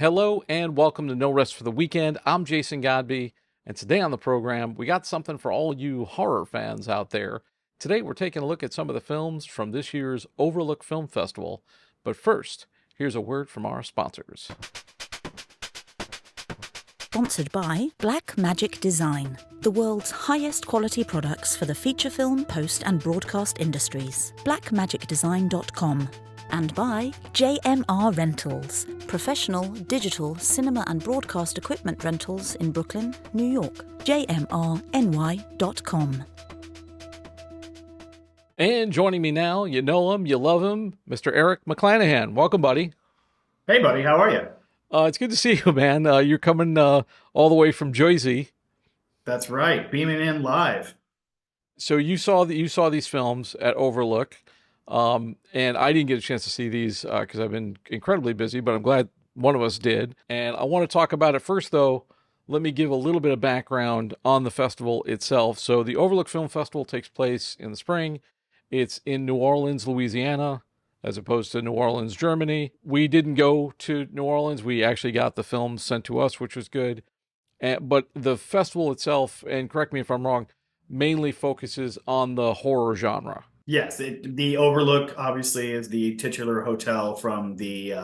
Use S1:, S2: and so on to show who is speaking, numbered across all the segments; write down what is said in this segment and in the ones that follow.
S1: Hello and welcome to No Rest for the Weekend. I'm Jason Godbey, and today on the program, we got something for all you horror fans out there. Today, we're taking a look at some of the films from this year's Overlook Film Festival. But first, here's a word from our sponsors.
S2: Sponsored by Black Magic Design, the world's highest quality products for the feature film, post and broadcast industries. blackmagicdesign.com. And by JMR Rentals, professional digital cinema and broadcast equipment rentals in Brooklyn, New York. jmrny.com.
S1: And joining me now, you know him, you love him, Mr. Eric McClanahan. Welcome, buddy.
S3: Hey, buddy, how are you?
S1: It's good to see you, man. You're coming all the way from Jersey.
S3: That's right, beaming in live.
S1: So you saw these films at Overlook. And I didn't get a chance to see these because I've been incredibly busy, but I'm glad one of us did. And I want to talk about it first, though. Let me give a little bit of background on the festival itself. So the Overlook Film Festival takes place in the spring. It's in New Orleans, Louisiana, as opposed to New Orleans, Germany. We didn't go to New Orleans. We actually got the films sent to us, which was good. But the festival itself, and correct me if I'm wrong, mainly focuses on the horror genre.
S3: Yes, the Overlook obviously is the titular hotel from the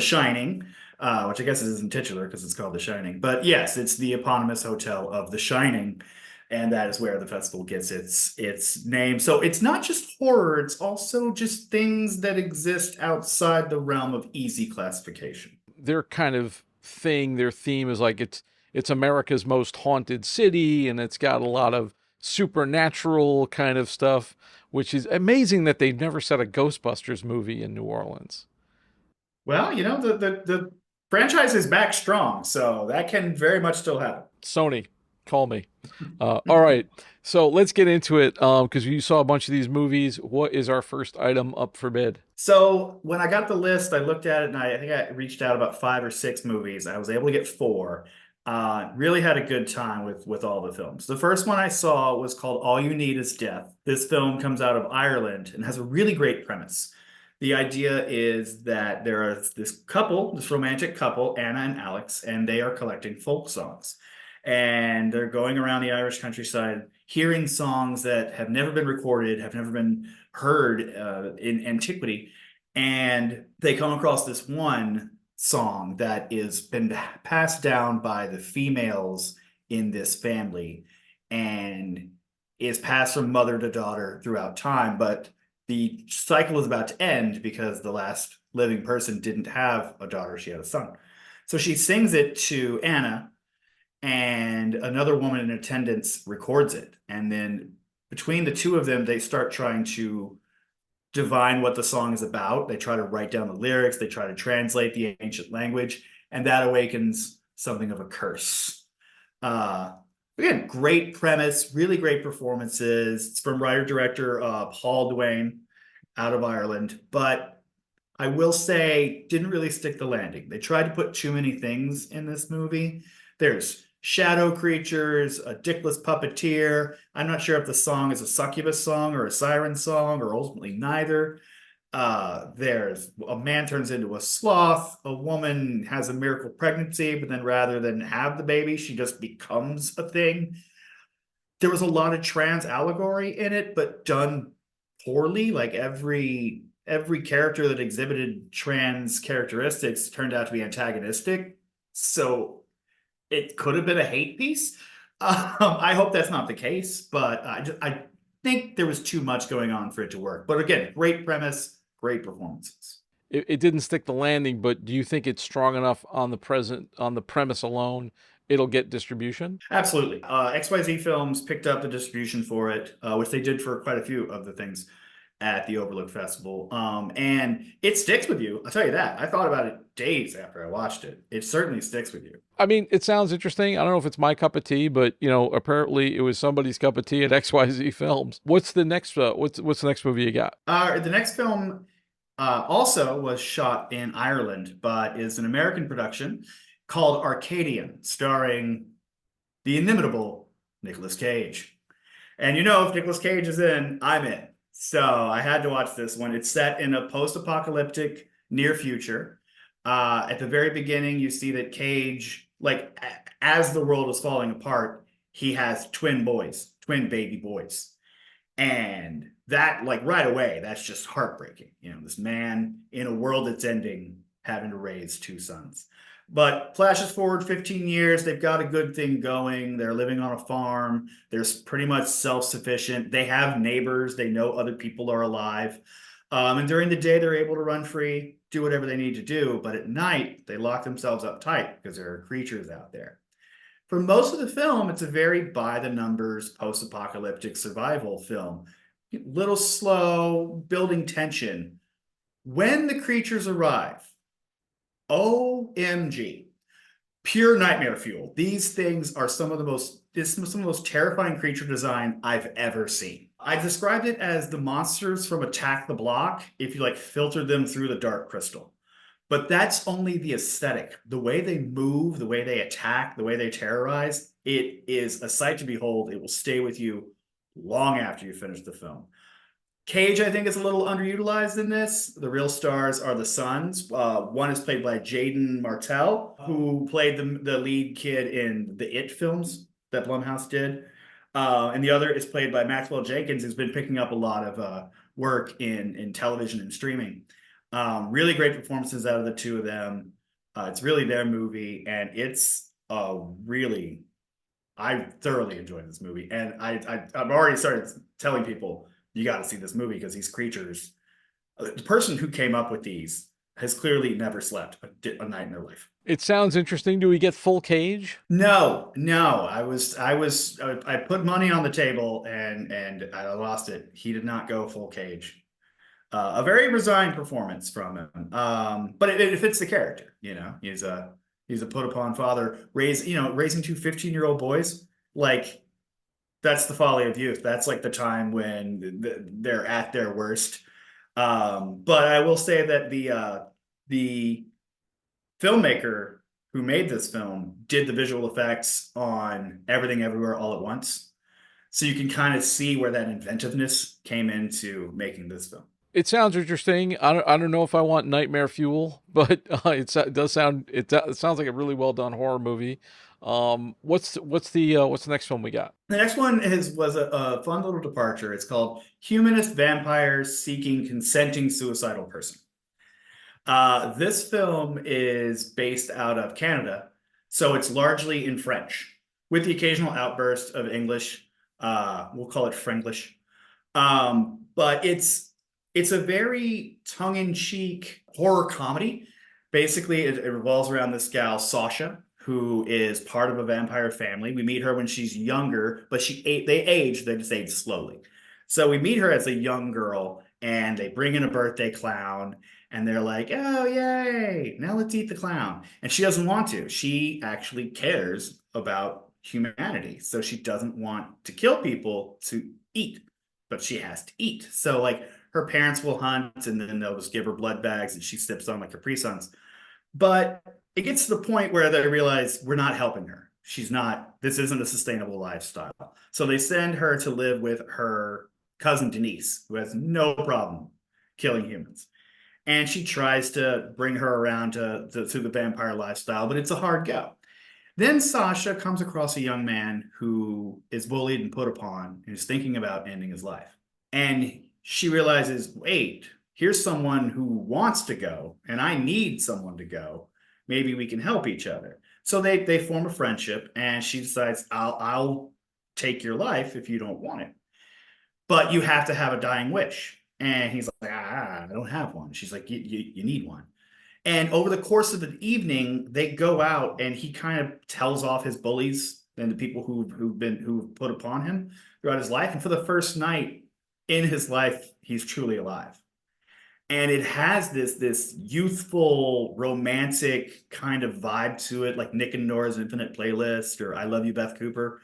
S3: Shining, which I guess it isn't titular because it's called The Shining. But yes, it's the eponymous hotel of The Shining, and that is where the festival gets its name. So it's not just horror; it's also just things that exist outside the realm of easy classification.
S1: Their kind of thing, their theme is like it's America's most haunted city, and it's got a lot of supernatural kind of stuff, which is amazing that they've never set a Ghostbusters movie in New Orleans.
S3: Well, you know, the franchise is back strong, so that can very much still happen.
S1: Sony, call me. All right, so let's get into it because you saw a bunch of these movies. What is our first item up for bid?
S3: So when I got the list, I looked at it and I think I reached out about 5 or 6 movies. I was able to get 4. Really had a good time with all the films. The first one I saw was called All You Need Is Death. This film comes out of Ireland and has a really great premise. The idea is that there is this romantic couple, Anna and Alex, and they are collecting folk songs. And they're going around the Irish countryside, hearing songs that have never been recorded, have never been heard in antiquity. And they come across this one song that is been passed down by the females in this family and is passed from mother to daughter throughout time, but the cycle is about to end because the last living person didn't have a daughter, she had a son. So she sings it to Anna, and another woman in attendance records it, and then between the two of them they start trying to divine what the song is about. They try to write down the lyrics, they try to translate the ancient language, and that awakens something of a curse. Again, great premise, really great performances. It's from writer-director Paul Duane out of Ireland, but I will say didn't really stick the landing. They tried to put too many things in this movie. There's shadow creatures, a dickless puppeteer. I'm not sure if the song is a succubus song or a siren song or ultimately neither. There's a man turns into a sloth. A woman has a miracle pregnancy, but then rather than have the baby, she just becomes a thing. There was a lot of trans allegory in it, but done poorly. Like every character that exhibited trans characteristics turned out to be antagonistic. So it could have been a hate piece. I hope that's not the case, but I think there was too much going on for it to work. But again, great premise, great performances.
S1: It didn't stick the landing, but do you think it's strong enough on the premise alone? It'll get distribution?
S3: Absolutely. XYZ Films picked up the distribution for it, which they did for quite a few of the things at the Overlook Festival. And it sticks with you. I'll tell you that. I thought about it days after I watched it. It certainly sticks with you.
S1: I mean, it sounds interesting. I don't know if it's my cup of tea, but apparently it was somebody's cup of tea at XYZ Films. What's the next what's the next movie you got?
S3: The next film also was shot in Ireland, but is an American production called Arcadian, starring the inimitable Nicolas Cage. And if Nicolas Cage is in, I'm in. So I had to watch this one. It's set in a post-apocalyptic near future. At the very beginning, you see that Cage, like as the world is falling apart, he has twin boys, twin baby boys. And that, like right away, that's just heartbreaking. You know, this man in a world that's ending having to raise two sons. But flashes forward 15 years, they've got a good thing going. They're living on a farm. They're pretty much self-sufficient. They have neighbors. They know other people are alive. And during the day, they're able to run free, do whatever they need to do. But at night, they lock themselves up tight because there are creatures out there. For most of the film, it's a very by the numbers post apocalyptic survival film. Little slow, building tension. When the creatures arrive, OMG, pure nightmare fuel. These things are some of the most terrifying creature design I've ever seen. I described it as the monsters from Attack the Block if you like filtered them through the dark crystal. But that's only the aesthetic. The way they move, the way they attack, the way they terrorize, it is a sight to behold. It will stay with you long after you finish the film. Cage, I think, is a little underutilized in this. The real stars are the sons. One is played by Jaden Martell, who played the lead kid in the It films that Blumhouse did. And the other is played by Maxwell Jenkins, who's been picking up a lot of work in television and streaming. Really great performances out of the two of them. It's really their movie, and it's I thoroughly enjoyed this movie. And I've already started telling people, you got to see this movie because these creatures, the person who came up with these has clearly never slept a night in their life.
S1: It sounds interesting. Do we get full Cage?
S3: No. I put money on the table and I lost it. He did not go full Cage. A very resigned performance from him, but it fits the character. You know, he's a put upon father, raising two 15-year-old boys. Like, that's the folly of youth. That's like the time when they're at their worst. But I will say that the filmmaker who made this film did the visual effects on Everything Everywhere All at Once, so you can kind of see where that inventiveness came into making this film.
S1: It sounds interesting. I don't know if I want nightmare fuel, but it does sound it sounds like a really well done horror movie. What's the next film we got?
S3: The next one was a fun little departure. It's called Humanist Vampires Seeking Consenting Suicidal Person. This film is based out of Canada, so it's largely in French, with the occasional outburst of English. We'll call it Franglish. But it's a very tongue-in-cheek horror comedy. Basically, it revolves around this gal, Sasha, who is part of a vampire family. We meet her when she's younger, but they just age slowly. So we meet her as a young girl, and they bring in a birthday clown, and they're like, oh, yay, now let's eat the clown. And she doesn't want to. She actually cares about humanity. So she doesn't want to kill people to eat, but she has to eat. So, like, her parents will hunt, and then they'll just give her blood bags, and she sips on like Capri Suns. But it gets to the point where they realize we're not helping her. This isn't a sustainable lifestyle. So they send her to live with her cousin Denise, who has no problem killing humans. And she tries to bring her around to the vampire lifestyle, but it's a hard go. Then Sasha comes across a young man who is bullied and put upon, and is thinking about ending his life. And she realizes, wait, here's someone who wants to go, and I need someone to go. Maybe we can help each other. So they form a friendship, and she decides, I'll take your life if you don't want it. But you have to have a dying wish. And he's like, I don't have one. She's like, you need one. And over the course of the evening, they go out, and he kind of tells off his bullies and the people who've put upon him throughout his life. And for the first night in his life, he's truly alive. And it has this youthful, romantic kind of vibe to it, like Nick and Nora's Infinite Playlist or I Love You, Beth Cooper.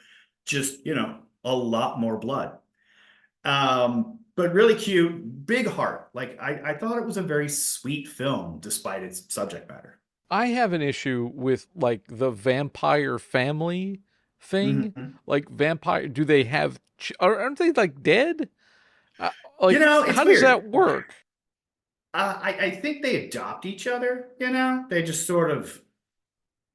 S3: Just, a lot more blood. But really cute, big heart. Like, I thought it was a very sweet film, despite its subject matter.
S1: I have an issue with like the vampire family thing.
S3: Mm-hmm.
S1: Like vampire, do they have? Aren't they like dead?
S3: It's
S1: How
S3: weird.
S1: does that work?
S3: I think they adopt each other, you know? They just sort of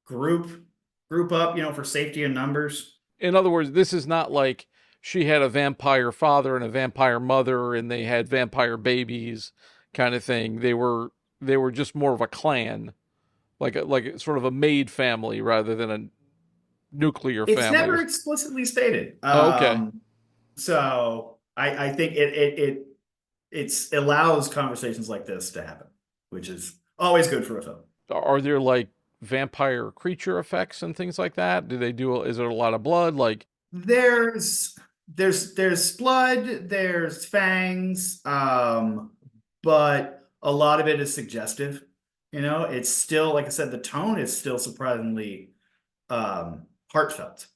S3: group group up, you know, for safety in numbers.
S1: In other words, this is not like she had a vampire father and a vampire mother and they had vampire babies kind of thing. They were just more of a clan, like sort of a maid family rather than a nuclear
S3: It's
S1: family.
S3: never explicitly stated.
S1: Oh, okay.
S3: So I think it allows conversations like this to happen, which is always good for a film.
S1: Are there like vampire creature effects and things like that? Do they do? Is there a lot of blood? Like,
S3: There's there's blood, there's fangs, but a lot of it is suggestive. You know, it's still, like I said, the tone is still surprisingly heartfelt,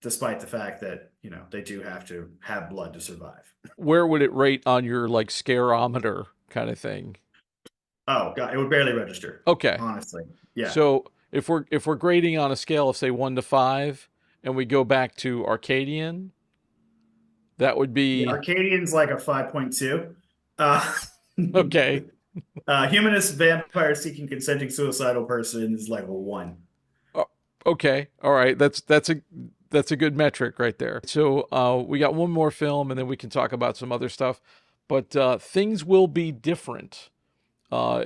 S3: despite the fact that, you know, they do have to have blood to survive.
S1: where would it rate on your like scareometer kind of thing?
S3: Oh God, it would barely register,
S1: Okay.
S3: honestly. Yeah.
S1: So if we're grading on a scale of say 1 to 5, and we go back to Arcadian, that would
S3: The
S1: be
S3: Arcadian's like a 5.2. Uh,
S1: okay.
S3: Humanist vampire seeking consenting suicidal person is like a 1.
S1: Uh, okay, all right. That's a good metric right there. So we got one more film, and then we can talk about some other stuff. But things will be different. Uh,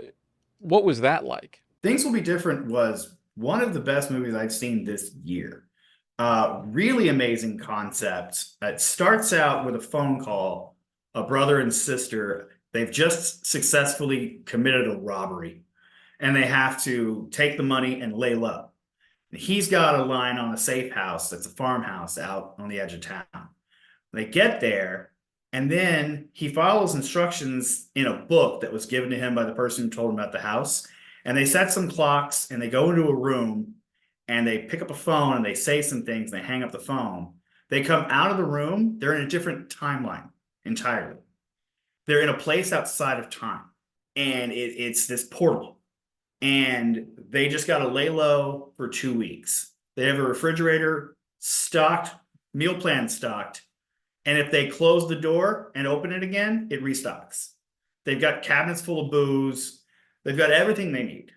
S1: what was that like?
S3: Things Will Be Different was one of the best movies I've seen this year. Really amazing concept. It starts out with a phone call, a brother and sister. They've just successfully committed a robbery and they have to take the money and lay low. He's got a line on a safe house that's a farmhouse out on the edge of town. They get there, and then he follows instructions in a book that was given to him by the person who told him about the house. And they set some clocks and they go into a room and they pick up a phone and they say some things and they hang up the phone. They come out of the room, they're in a different timeline entirely. They're in a place outside of time. And it's this portal. And they just got to lay low for 2 weeks. They have a refrigerator stocked, meal plan stocked. And if they close the door and open it again, it restocks. They've got cabinets full of booze. They've got everything they need.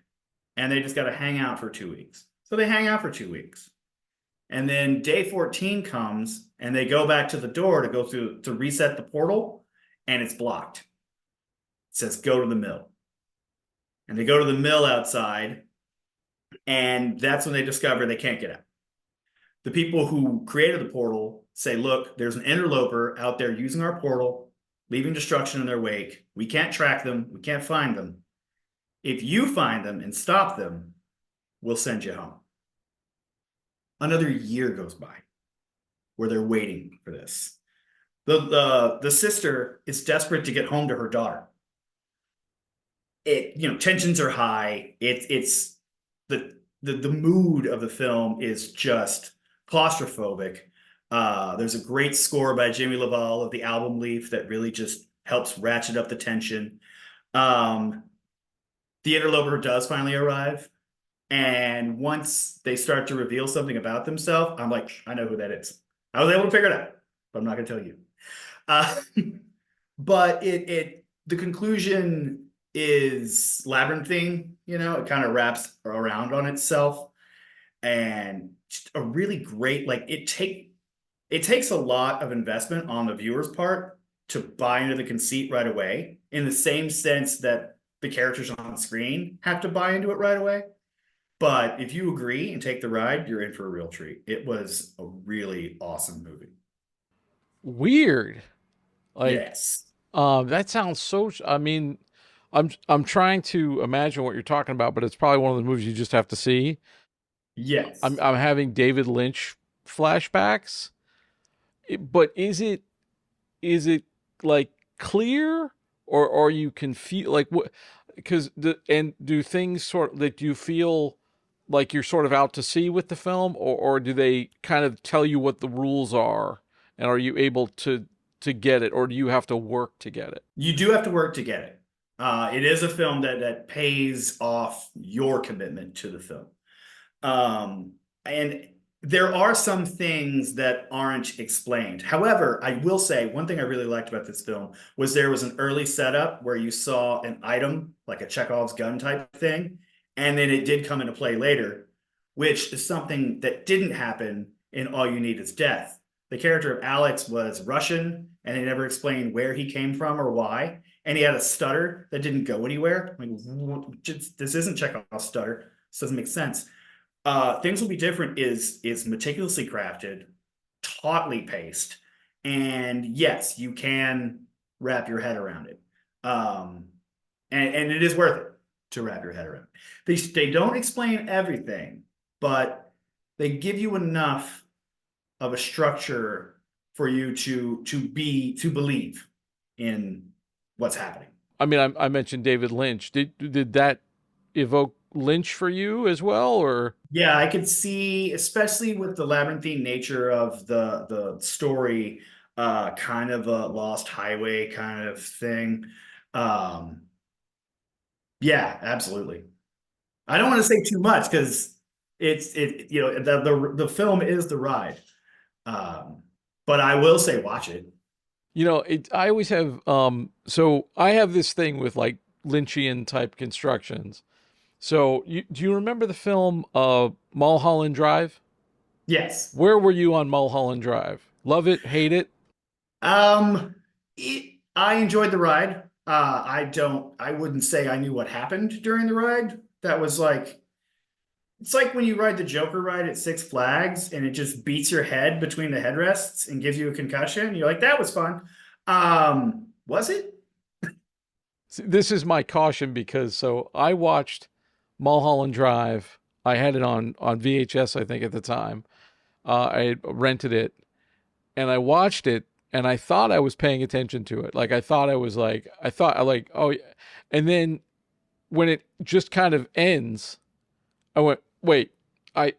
S3: And they just got to hang out for 2 weeks. So they hang out for 2 weeks. And then day 14 comes and they go back to the door to go through to reset the portal, and it's blocked. It says, go to the mill. And they go to the mill outside, and that's when they discover they can't get out. The people who created the portal say, look, there's an interloper out there using our portal, leaving destruction in their wake. We can't track them. We can't find them. If you find them and stop them, we'll send you home. Another year goes by where they're waiting for this. The sister is desperate to get home to her daughter. Tensions are high. It's the mood of the film is just claustrophobic. There's a great score by Jimmy LaValle of the album Leaf that really just helps ratchet up the tension. The interloper does finally arrive, and once they start to reveal something about themselves, I'm like, I know who that is. I was able to figure it out, but I'm not going to tell you. But the conclusion is labyrinthine, you know, it kind of wraps around on itself, and just a really great, like, it takes a lot of investment on the viewer's part to buy into the conceit right away, in the same sense that the characters on screen have to buy into it right away. But if you agree and take the ride, you're in for a real treat. It was a really awesome movie.
S1: Weird. Like,
S3: Yes.
S1: that sounds so. I mean, I'm trying to imagine what you're talking about, but it's probably one of the movies you just have to see. I'm
S3: Yes.
S1: I'm having David Lynch flashbacks. But is it like clear, or you can feel like what? Because do things sort like, do you feel like you're sort of out to sea with the film, or do they kind of tell you what the rules are, and are you able to get it, or do you have to work to get it?
S3: You do have to work to get it. It is a film that pays off your commitment to the film. And There are some things that aren't explained. However, I will say one thing I really liked about this film was there was an early setup where you saw an item, like a Chekhov's gun type thing, and then it did come into play later, which is something that didn't happen in All You Need Is Death. The character of Alex was Russian, and they never explained where he came from or why. And he had a stutter that didn't go anywhere. Like, this isn't Chekhov's stutter. This doesn't make sense. Things Will Be Different is meticulously crafted, tautly paced, and yes, you can wrap your head around it. And it is worth it to wrap your head around. They don't explain everything, but they give you enough of a structure for you to believe in what's happening.
S1: I mean, I mentioned David Lynch. Did that evoke Lynch for you as well, or?
S3: Yeah, I could see, especially with the labyrinthine nature of the story, kind of a lost highway kind of thing. Um, yeah, absolutely. I don't want to say too much because the film is the ride. Um, but I will say watch it.
S1: I always have so I have this thing with like Lynchian type constructions. So do you remember the film Mulholland Drive?
S3: Yes.
S1: Where were you on Mulholland Drive? Love it, hate it?
S3: Um, I enjoyed the ride. I wouldn't say I knew what happened during the ride. That was like, it's like when you ride the Joker ride at Six Flags and it just beats your head between the headrests and gives you a concussion. You're like, that was fun. Was it?
S1: This is my caution because so I watched Mulholland Drive. I had it on VHS, I think, at the time. I rented it and I watched it and I thought I was paying attention to it. Like I thought I like, oh, yeah. And then when it just kind of ends, I went, wait, I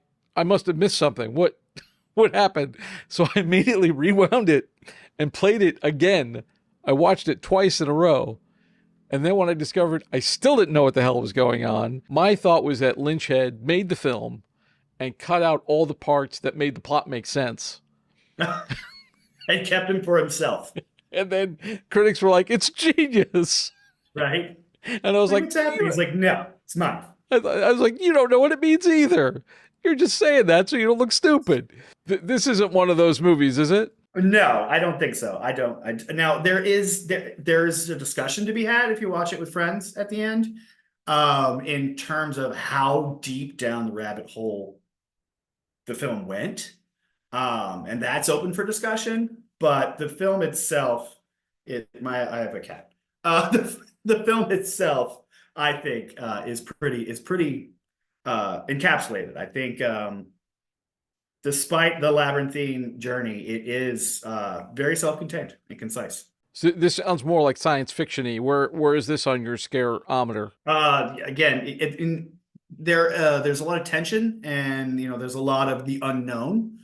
S1: must have missed something. What happened? So I immediately rewound it and played it again. I watched it twice in a row. And then when I discovered I still didn't know what the hell was going on, my thought was that Lynch had made the film and cut out all the parts that made the plot make sense.
S3: And kept him for himself.
S1: And then critics were like, it's genius.
S3: Right?
S1: And I was like,
S3: what's happening? He's like, no, it's mine.
S1: I was like, you don't know what it means either. You're just saying that so you don't look stupid. This isn't one of those movies, is it?
S3: No, I don't think so. I don't. Now there's a discussion to be had if you watch it with friends at the end, in terms of how deep down the rabbit hole the film went, and that's open for discussion. But the film itself, I have a cat. The film itself, I think, is pretty encapsulated. I think. Despite the labyrinthine journey, it is very self-contained and concise.
S1: So this sounds more like science fiction-y. Where is this on your scareometer?
S3: Again, there's a lot of tension, and there's a lot of the unknown.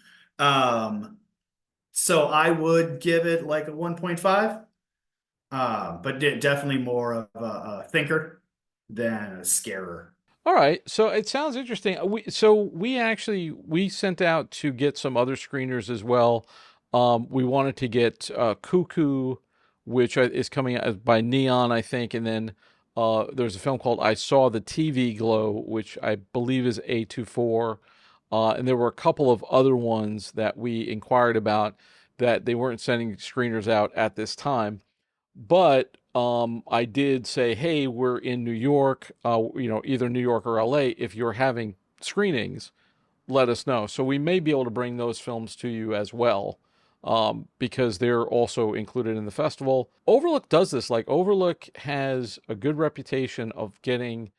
S3: So I would give it like a 1.5, but definitely more of a thinker than a scarer.
S1: All right, so it sounds interesting. We sent out to get some other screeners as well. We wanted to get Cuckoo, which is coming out by Neon, I think, and then there's a film called I Saw the TV Glow, which I believe is A24, and there were a couple of other ones that we inquired about that they weren't sending screeners out at this time. But I did say, hey, we're in New York, either New York or LA. If you're having screenings, let us know. So we may be able to bring those films to you as well, because they're also included in the festival. Overlook does this. Like, Overlook has a good reputation of getting,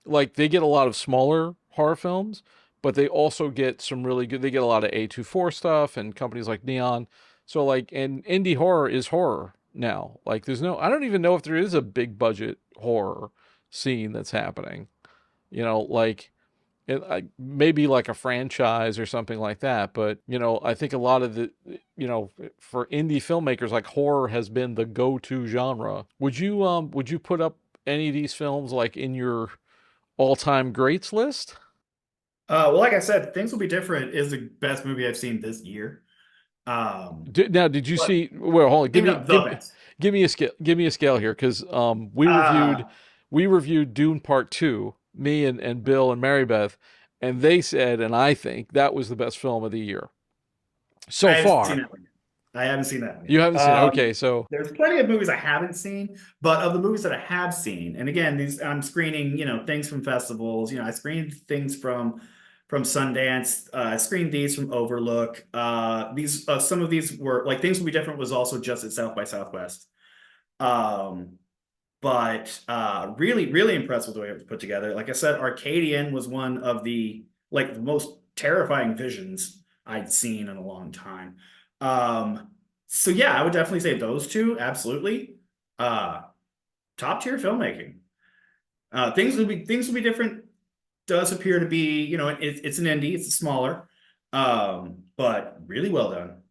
S1: like, they get a lot of smaller horror films, but they also get some really good, they get a lot of A24 stuff and companies like Neon. So, like, and indie horror is horror now. Like, I don't even know if there is a big budget horror scene that's happening. Like maybe like a franchise or something like that. But I think a lot of for indie filmmakers, like, horror has been the go-to genre. Would you put up any of these films like in your all-time greats list?
S3: Well, like I said, Things Will Be Different is the best movie I've seen this year. Um,
S1: Now, did you
S3: but
S1: see? Well, hold on.
S3: maybe not the best.
S1: Give me a scale. Give me a scale here, because
S3: Uh,
S1: we reviewed Dune Part Two. Me and Bill and Mary Beth, and they said, and I think that was the best film of the year
S3: I
S1: so
S3: haven't seen
S1: far.
S3: that one yet. I haven't seen that one
S1: You
S3: yet.
S1: haven't seen it, okay? So
S3: There's plenty of movies I haven't seen, but of the movies that I have seen, and again, these I'm screening, things from festivals. I screened things from Sundance. I screened these from Overlook. These Some of these were like Things Will Be Different was also just at South by Southwest. Um, but really, really impressed with the way it was put together. Like I said, Arcadian was one of the most terrifying visions I'd seen in a long time. So yeah, I would definitely say those two, absolutely. Uh, Top tier filmmaking. Things will be different. Does appear to be, it's an indie, it's smaller, but really well done,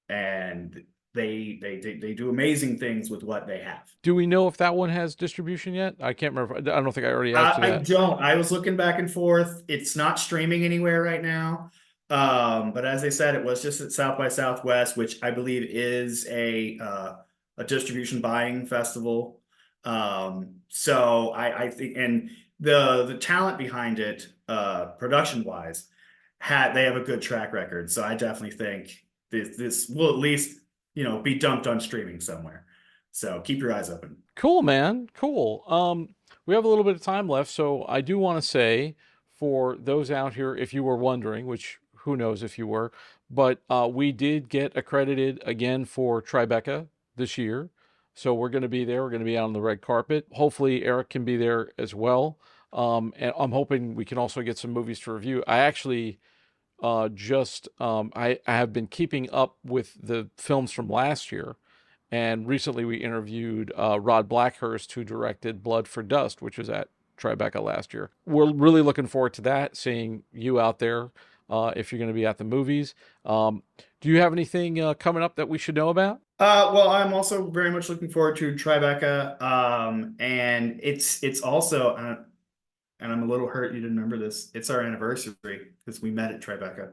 S3: and they do amazing things with what they have.
S1: do we know if that one has distribution yet? I can't remember. I don't think I already asked you
S3: I
S1: that.
S3: don't. I was looking back and forth. It's not streaming anywhere right now. But as I said, it was just at South by Southwest, which I believe is a distribution buying festival. So I think, and the talent behind it, production wise, they have a good track record. So I definitely think this will at least be dumped on streaming somewhere. So keep your eyes open.
S1: Cool, man. Cool. We have a little bit of time left, so I do want to say for those out here, if you were wondering, which who knows if you were, but we did get accredited again for Tribeca this year. So we're going to be there. We're going to be out on the red carpet. Hopefully, Eric can be there as well. And I'm hoping we can also get some movies to review. I actually I have been keeping up with the films from last year, and recently we interviewed Rod Blackhurst, who directed Blood for Dust, which was at Tribeca last year. We're really looking forward to that, seeing you out there if you're going to be at the movies. Do you have anything coming up that we should know about?
S3: Well, I'm also very much looking forward to Tribeca. And it's also, and I'm a little hurt you didn't remember this. It's our anniversary because we met at Tribeca.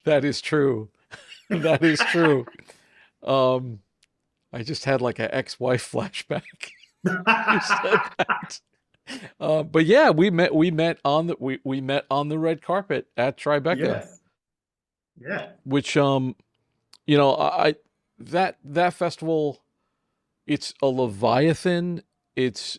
S1: That is true. That is true. Um, I just had like an ex-wife flashback. You said that. But yeah, we met on the red carpet at Tribeca,
S3: Yes. Yeah.
S1: which I that festival, it's a Leviathan. It's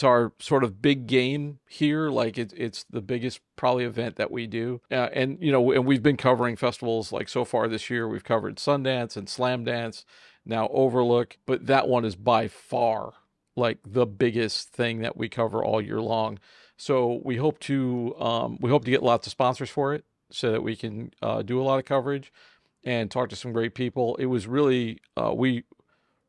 S1: our sort of big game here. Like it's the biggest probably event that we do. And we've been covering festivals like so far this year. We've covered Sundance and Slam Dance, now Overlook, but that one is by far like the biggest thing that we cover all year long. So we hope to get lots of sponsors for it so that we can do a lot of coverage and talk to some great people. It was really we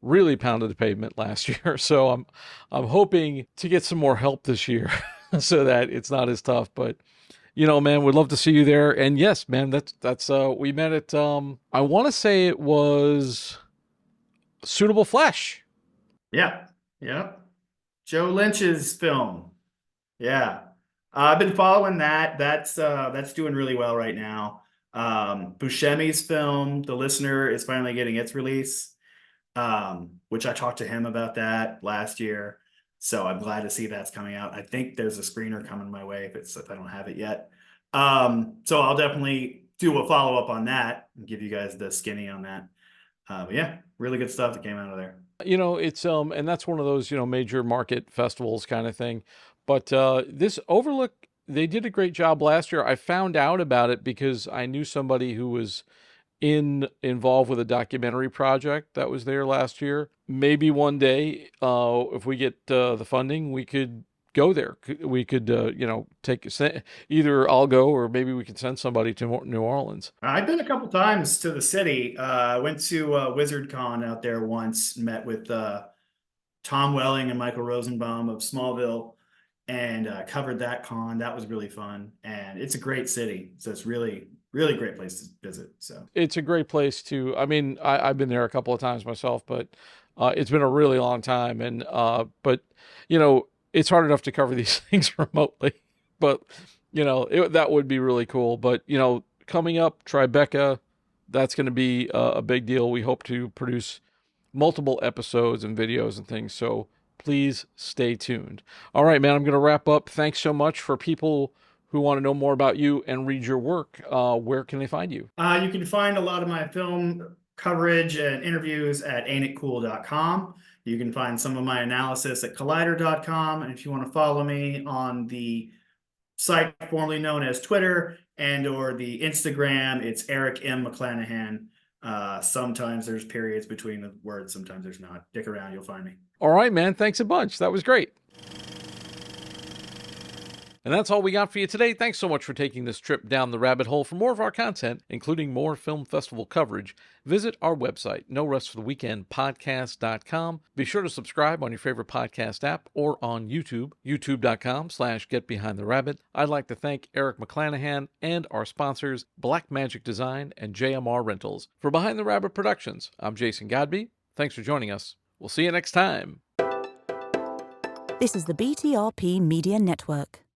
S1: really pounded the pavement last year, so I'm hoping to get some more help this year so that it's not as tough. But man, we'd love to see you there. And yes, man, that's we met at I want to say it was Suitable Flesh.
S3: Yeah. Yeah. Joe Lynch's film. Yeah. I've been following that. That's doing really well right now. Buscemi's film, The Listener, is finally getting its release. Which I talked to him about that last year. So I'm glad to see that's coming out. I think there's a screener coming my way if I don't have it yet. So I'll definitely do a follow-up on that and give you guys the skinny on that. But yeah, really good stuff that came out of there.
S1: It's and that's one of those major market festivals kind of thing. But this Overlook, they did a great job last year. I found out about it because I knew somebody who was involved with a documentary project that was there last year. Maybe one day, if we get the funding, we could go there. We could, either I'll go or maybe we can send somebody to New Orleans.
S3: I've been a couple times to the city. I went to Wizard Con out there once, met with Tom Welling and Michael Rosenbaum of Smallville, and covered that con. That was really fun, and it's a great city. So it's really, really great place to visit. So
S1: it's a great place to. I mean, I've been there a couple of times myself, but it's been a really long time, and but it's hard enough to cover these things remotely. but that would be really cool. But coming up, Tribeca, that's going to be a big deal. We hope to produce multiple episodes and videos and things, so please stay tuned. All right, man, I'm going to wrap up. Thanks so much. For people who want to know more about you and read your work, where can they find you?
S3: You can find a lot of my film coverage and interviews at ain'titcool.com. You can find some of my analysis at collider.com. And if you want to follow me on the site formerly known as Twitter and or the Instagram, it's Eric M. McClanahan. Sometimes there's periods between the words, sometimes there's not. Stick around, you'll find me.
S1: All right, man. Thanks a bunch. That was great. And that's all we got for you today. Thanks so much for taking this trip down the rabbit hole. For more of our content, including more film festival coverage, visit our website, norestfortheweekendpodcast.com. Be sure to subscribe on your favorite podcast app or on YouTube, youtube.com/getbehindtherabbit. I'd like to thank Eric McClanahan and our sponsors, Black Magic Design and JMR Rentals. For Behind the Rabbit Productions, I'm Jason Godbey. Thanks for joining us. We'll see you next time.
S2: This is the BTRP Media Network.